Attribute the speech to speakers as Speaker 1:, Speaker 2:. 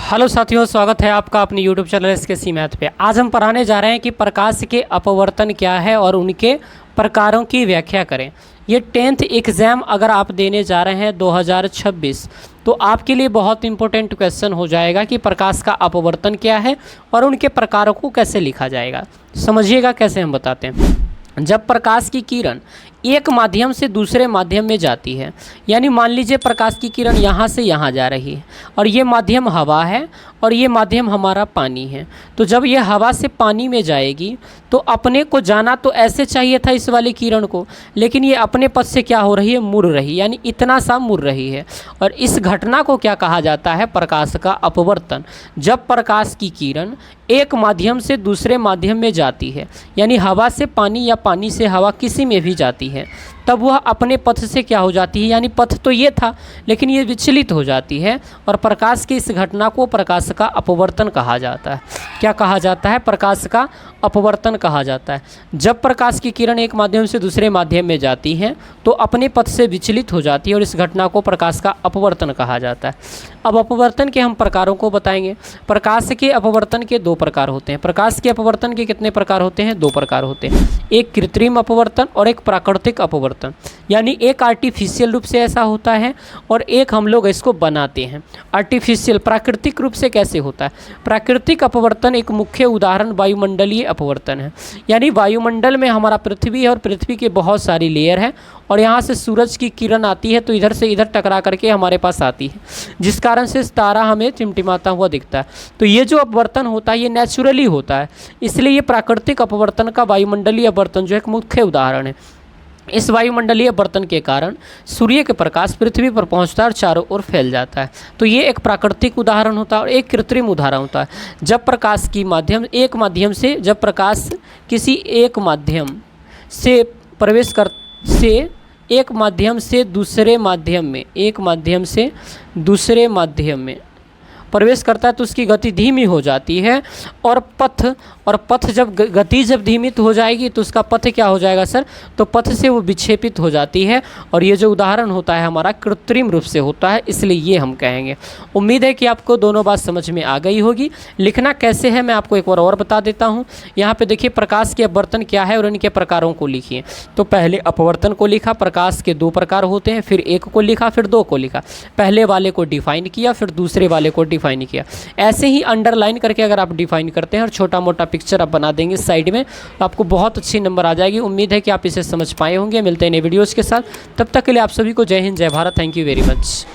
Speaker 1: Hello साथियों, स्वागत है आपका अपने यूट्यूब चैनल SKC मैथ पे। आज हम पढ़ाने जा रहे हैं कि प्रकाश के अपवर्तन क्या है और उनके प्रकारों की व्याख्या करें। ये 10th एग्ज़ाम अगर आप देने जा रहे हैं 2026 तो आपके लिए बहुत इंपॉर्टेंट क्वेश्चन हो जाएगा कि प्रकाश का अपवर्तन क्या है और उनके प्रकारों को कैसे लिखा जाएगा। समझिएगा कैसे हम बताते हैं। जब प्रकाश की किरण एक माध्यम से दूसरे माध्यम में जाती है, यानी मान लीजिए प्रकाश की किरण यहाँ से यहाँ जा रही है और ये माध्यम हवा है और ये माध्यम हमारा पानी है। तो जब ये हवा से पानी में जाएगी तो अपने को जाना तो ऐसे चाहिए था इस वाली किरण को, लेकिन ये अपने पथ से क्या हो रही है, मुड़ रही, यानी इतना सा मुड़ रही है। और इस घटना को क्या कहा जाता है, प्रकाश का अपवर्तन। जब प्रकाश की किरण एक माध्यम से दूसरे माध्यम में जाती है, यानी हवा से पानी या पानी से हवा, किसी में भी जाती है, तब वह अपने पथ से क्या हो जाती है, यानी पथ तो ये था लेकिन ये विचलित हो जाती है और प्रकाश की इस घटना को प्रकाश का अपवर्तन कहा जाता है। क्या कहा जाता है, प्रकाश का अपवर्तन कहा जाता है। जब प्रकाश की किरण एक माध्यम से दूसरे माध्यम में जाती है तो अपने पथ से विचलित हो जाती है और इस घटना को प्रकाश का अपवर्तन कहा जाता है। अब अपवर्तन के हम प्रकारों को बताएंगे। प्रकाश के अपवर्तन के दो प्रकार होते हैं। प्रकाश के अपवर्तन के कितने प्रकार होते हैं, दो प्रकार होते हैं। एक कृत्रिम अपवर्तन और एक प्राकृतिक अपवर्तन, यानी एक आर्टिफिशियल रूप से ऐसा होता है और एक हम लोग इसको बनाते हैं। आर्टिफिशियल, प्राकृतिक रूप से कैसे होता है। प्राकृतिक अपवर्तन एक मुख्य उदाहरण वायुमंडलीय अपवर्तन है, यानी वायुमंडल में हमारा पृथ्वी है और पृथ्वी के बहुत सारी लेयर है और यहाँ से सूरज की किरण आती है तो इधर से इधर टकरा करके हमारे पास आती है, जिस कारण से तारा हमें टिमटिमाता हुआ दिखता है। तो ये जो अपवर्तन होता है ये नेचुरली होता है, इसलिए ये प्राकृतिक अपवर्तन का वायुमंडलीय अपवर्तन जो एक मुख्य उदाहरण है। इस वायुमंडलीय अपवर्तन के कारण सूर्य के प्रकाश पृथ्वी पर पहुंचता है और चारों ओर फैल जाता है। तो ये एक प्राकृतिक उदाहरण होता है और एक कृत्रिम उदाहरण होता है। जब प्रकाश की माध्यम एक माध्यम से, जब प्रकाश किसी एक माध्यम से प्रवेश कर से एक माध्यम से दूसरे माध्यम में, एक माध्यम से दूसरे माध्यम में प्रवेश करता है तो उसकी गति धीमी हो जाती है और पथ जब गति जब धीमित हो जाएगी तो उसका पथ क्या हो जाएगा सर, तो पथ से वो विक्षेपित हो जाती है। और ये जो उदाहरण होता है हमारा कृत्रिम रूप से होता है, इसलिए ये हम कहेंगे। उम्मीद है कि आपको दोनों बात समझ में आ गई होगी। लिखना कैसे है मैं आपको एक बार और बता देता हूँ। यहाँ पे देखिए प्रकाश के अपवर्तन क्या है और इनके प्रकारों को लिखिए। तो पहले अपवर्तन को लिखा, प्रकाश के दो प्रकार होते हैं, फिर एक को लिखा, फिर दो को लिखा। पहले वाले को डिफाइन किया, फिर दूसरे वाले को डिफाइन किया। ऐसे ही अंडरलाइन करके अगर आप डिफाइन करते हैं और छोटा मोटा पिक्चर आप बना देंगे साइड में तो आपको बहुत अच्छी नंबर आ जाएगी। उम्मीद है कि आप इसे समझ पाए होंगे। मिलते हैं नए वीडियोज़ के साथ, तब तक के लिए आप सभी को जय हिंद, जय Bharat. Thank you very much.